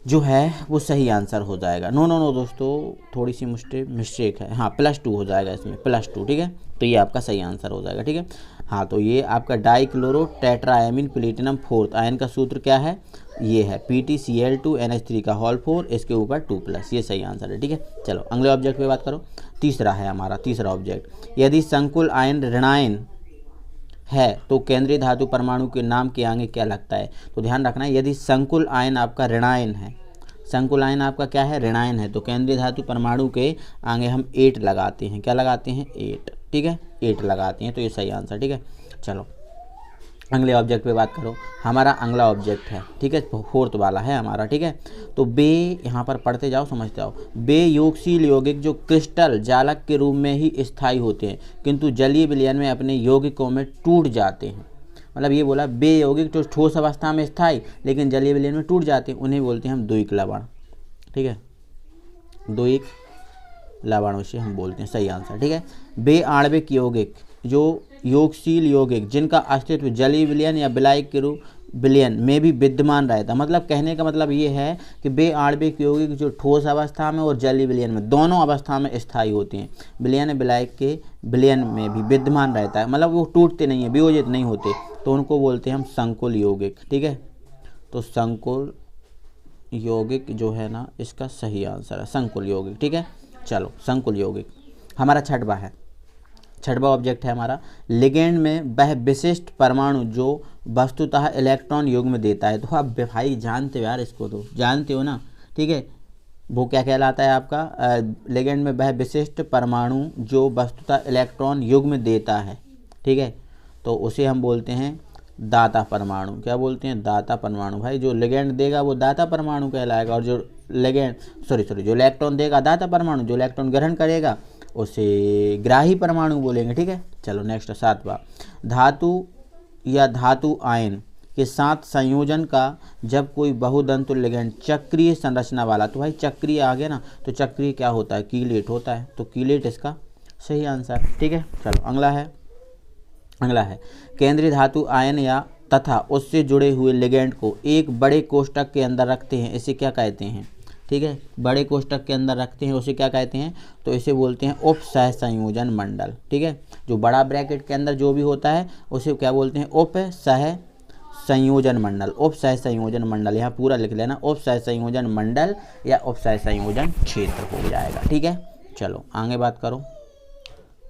जो है वो सही आंसर हो जाएगा। नो दोस्तों, थोड़ी सी मिस्टेक है, हाँ +2 हो जाएगा इसमें, +2, ठीक है। तो ये आपका सही आंसर हो जाएगा, ठीक है। हाँ, तो ये आपका dichloro tetraammine platinum 4th, ion का सूत्र क्या है, ये है PtCl2 NH3 का होल 4, इसके ऊपर 2+, ये सही आंसर है, ठीक है। चलो अगले ऑब्जेक्ट पे बात करो। तीसरा है हमारा, तीसरा ऑब्जेक्ट, यदि संकुल आयन ऋणायन है तो केंद्रीय धातु परमाणु के नाम के आगे क्या लगता है। तो ध्यान रखना है, यदि संकुल आयन आपका ऋणायन है, संकुल आयन आपका क्या है, ऋणायन है, तो केंद्रीय धातु परमाणु के आगे हम 8 लगाते हैं, क्या लगाते हैं, 8, ठीक है। 8 लगाते हैं, तो ये सही आंसर। ठीक है, चलो अगले ऑब्जेक्ट पे बात करो। हमारा अगला ऑब्जेक्ट है, ठीक है, 4th वाला है हमारा। ठीक है, तो बे, यहाँ पर पढ़ते जाओ समझते जाओ। बे योगशील यौगिक जो क्रिस्टल जालक के रूप में ही स्थायी होते हैं किंतु जलीय विलयन में अपने यौगिकों में टूट जाते हैं। मतलब ये बोला बे यौगिक जो ठोस अवस्था में स्थायी लेकिन जलीय विलयन में टूट जाते हैं, उन्हें बोलते हैं हम द्विक लवण। ठीक है, द्विक लवण उसे हम बोलते हैं, सही आंसर। ठीक है, बे आणविक यौगिक जो योगशील यौगिक जिनका अस्तित्व जलीय विलयन या विलायक के रूप विलयन में भी विद्यमान रहता है। मतलब कहने का मतलब ये है कि बे आणविक यौगिक जो ठोस अवस्था में और जलीय विलयन में दोनों अवस्था में स्थायी होते हैं, विलयन विलायक के विलयन में भी विद्यमान रहता है, मतलब वो टूटते नहीं है, वियोजित नहीं होते, तो उनको बोलते हैं हम संकुल यौगिक। ठीक है, तो संकुल यौगिक जो है ना, इसका सही आंसर है संकुल यौगिक। ठीक है, चलो संकुल यौगिक हमारा छठवां ऑब्जेक्ट है हमारा। लिगेंड में वह विशिष्ट परमाणु जो वस्तुतः इलेक्ट्रॉन युग्म देता है। तो आप भाई जानते हो यार, इसको तो जानते हो ना। ठीक है, वो क्या कहलाता है आपका, लिगेंड में वह विशिष्ट परमाणु जो वस्तुतः इलेक्ट्रॉन युग्म देता है। ठीक है, तो उसे हम बोलते हैं दाता परमाणु। क्या बोलते हैं, दाता परमाणु। भाई जो लिगेंड देगा वो दाता परमाणु कहलाएगा, और जो जो इलेक्ट्रॉन देगा दाता परमाणु, जो इलेक्ट्रॉन ग्रहण करेगा उसे ग्राही परमाणु बोलेंगे। ठीक है, चलो नेक्स्ट 7वां। धातु या धातु आयन के साथ संयोजन का जब कोई बहुदंतु लिगेंड चक्रीय संरचना वाला, तो भाई चक्रीय आ गया ना, तो चक्रीय क्या होता है, कीलेट होता है, तो कीलेट इसका सही आंसर। ठीक है, चलो अगला है केंद्रीय धातु आयन या तथा उससे जुड़े हुए लिगेंड को एक बड़े कोष्ठक के अंदर रखते हैं, इसे क्या कहते हैं। ठीक है, बड़े कोष्ठक के अंदर रखते हैं, उसे क्या कहते हैं, तो इसे बोलते हैं उप सह संयोजन मंडल। ठीक है, जो बड़ा ब्रैकेट के अंदर जो भी होता है उसे क्या बोलते हैं, उप सह संयोजन मंडल। उप सह संयोजन मंडल यहाँ पूरा लिख लेना, उप सह संयोजन मंडल या उप सह संयोजन क्षेत्र हो जाएगा। ठीक है, चलो आगे बात करो,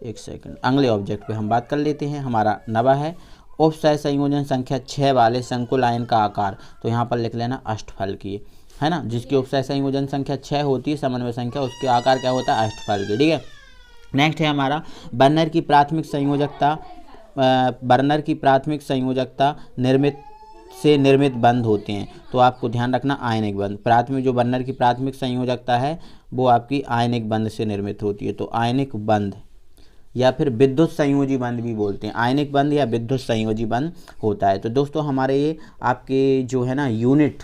एक सेकंड। अगले ऑब्जेक्ट पे हम बात कर लेते हैं। हमारा 9वां है उप सह संयोजन संख्या 6 वाले संकुल आयन का आकार। तो यहाँ पर लिख लेना अष्टफलकीय, है ना, जिसकी उपसह संयोजन संख्या 6 होती है, समन्वय संख्या, उसके आकार क्या होता है, अष्टफलकीय। ठीक है, नेक्स्ट है हमारा बर्नर की प्राथमिक संयोजकता निर्मित बंध होते हैं। तो आपको ध्यान रखना आयनिक बंध, जो बर्नर की प्राथमिक संयोजकता है वो आपकी आयनिक बंध से निर्मित होती है। तो आयनिक बंध या फिर विद्युत संयोजी बंध भी बोलते हैं, आयनिक बंध या विद्युत संयोजी बंध होता है। तो दोस्तों हमारे ये आपके जो है ना यूनिट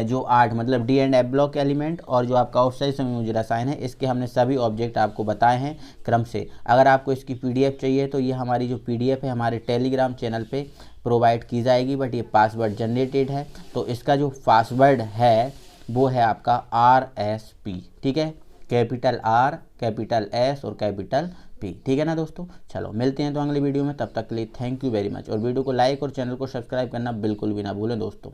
जो 8 मतलब D and F block element और जो आपका उपसह संयोजी रसायन है, इसके हमने सभी ऑब्जेक्ट आपको बताए हैं क्रम से। अगर आपको इसकी पीडीएफ चाहिए तो ये हमारी जो पीडीएफ है हमारे टेलीग्राम चैनल पे प्रोवाइड की जाएगी, बट ये पासवर्ड जनरेटेड है, तो इसका जो पासवर्ड है वो है आपका RSP। ठीक है, कैपिटल R, कैपिटल S और कैपिटल P। ठीक है ना दोस्तों, चलो मिलते हैं तो अगले वीडियो में, तब तक के लिए थैंक यू वेरी मच। और वीडियो को लाइक और चैनल को सब्सक्राइब करना बिल्कुल भी ना भूलें दोस्तों।